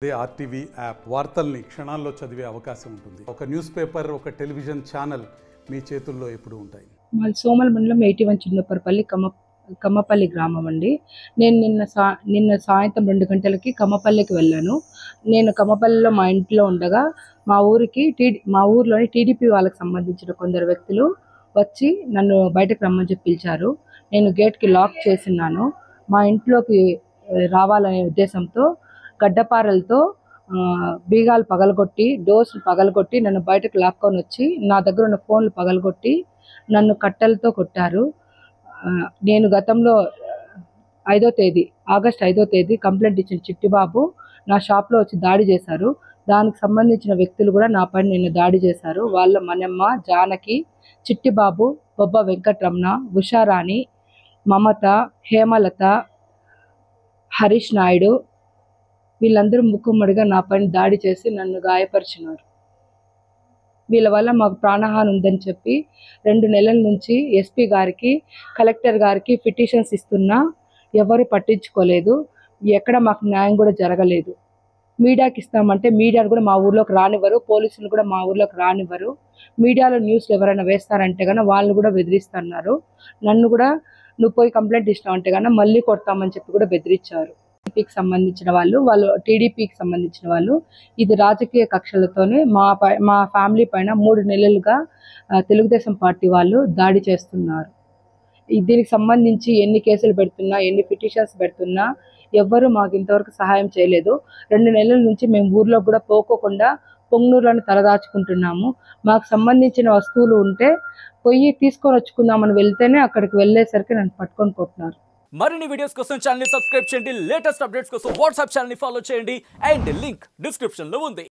అదే RTV app వార్తల్ని క్షణాల్లో చదివే అవకాశం ఉంటుంది. ఒక న్యూస్ పేపర్, ఒక టెలివిజన్ ఛానల్ మీ చేతుల్లో ఎప్పుడూ ఉంటాయి. మాది సోమల మండలం 81 చిన్నపరపల్లి కమ్మపల్లి గ్రామం అండి. నేను నిన్న సాయంత్రం 2 గంటలకి కమ్మపల్లికి వెళ్ళాను. నేను కమ్మపల్లిలో మా ఇంట్లో ఉండగా మా ఊర్లోని టీడీపీ వాళ్ళకి సంబంధించిన కొందరు వ్యక్తులు వచ్చి నన్ను బయటకు రమ్మని చెప్పి పిలిచారు. నేను గేట్కి లాక్ చేసిన్నాను. మా ఇంట్లోకి రావాలనే ఉద్దేశంతో గడ్డపారలతో బీగాలు పగలగొట్టి, డోర్స్ పగలగొట్టి నన్ను బయటకు లాక్కొని వచ్చి నా దగ్గర ఉన్న ఫోన్లు పగలగొట్టి నన్ను కట్టెలతో కొట్టారు. నేను గతంలో ఆగస్ట్ 5వ తేదీ కంప్లైంట్ ఇచ్చిన చిట్టిబాబు నా షాప్లో వచ్చి దాడి చేశారు. దానికి సంబంధించిన వ్యక్తులు కూడా నా పైన నిన్ను దాడి చేశారు. వాళ్ళ మనమ్మ, జానకి, చిట్టిబాబు, బొబ్బ వెంకటరమణ, ఉషారాణి, మమత, హేమలత, హరీష్ నాయుడు వీళ్ళందరూ ముక్కుమ్మడిగా నా పైన దాడి చేసి నన్ను గాయపరిచినారు. వీళ్ళ వల్ల మాకు ప్రాణహాని ఉందని చెప్పి 2 నెలల నుంచి ఎస్పీ గారికి, కలెక్టర్ గారికి పిటిషన్స్ ఇస్తున్నా ఎవరు పట్టించుకోలేదు. ఎక్కడ మాకు న్యాయం కూడా జరగలేదు. మీడియాకి ఇస్తామంటే మీడియాను కూడా మా ఊర్లోకి రానివ్వరు, పోలీసులు కూడా మా ఊర్లోకి రానివ్వరు. మీడియాలో న్యూస్లు ఎవరైనా వేస్తారంటే కన్నా వాళ్ళు కూడా బెదిరిస్తున్నారు. నన్ను కూడా నువ్వు పోయి కంప్లైంట్ ఇస్తామంటే కన్నా మళ్ళీ కొడతామని చెప్పి కూడా బెదిరించారు. టీడీపీకి సంబంధించిన వాళ్ళు ఇది రాజకీయ కక్షలతోనే మా ఫ్యామిలీ పైన 3 నెలలుగా తెలుగుదేశం పార్టీ వాళ్ళు దాడి చేస్తున్నారు. దీనికి సంబంధించి ఎన్ని కేసులు పెడుతున్నా, ఎన్ని పిటిషన్స్ పెడుతున్నా ఎవ్వరూ మాకు ఇంతవరకు సహాయం చేయలేదు. 2 నెలల నుంచి మేము ఊర్లో కూడా పోకోకుండా పొంగనూరులోని తలదాచుకుంటున్నాము. మాకు సంబంధించిన వస్తువులు ఉంటే పోయి తీసుకొని వచ్చుకుందామని వెళ్తేనే అక్కడికి వెళ్ళేసరికి నన్ను పట్టుకొని కొట్టినారు. మరిన్ని వీడియోస్ కోసం ఛానల్ ని సబ్స్క్రైబ్ చేయండి. లేటెస్ట్ అప్డేట్స్ కోసం వాట్సాప్ ఛానల్ ని ఫాలో చేయండి. అండ్ లింక్ డిస్క్రిప్షన్ లో ఉంది.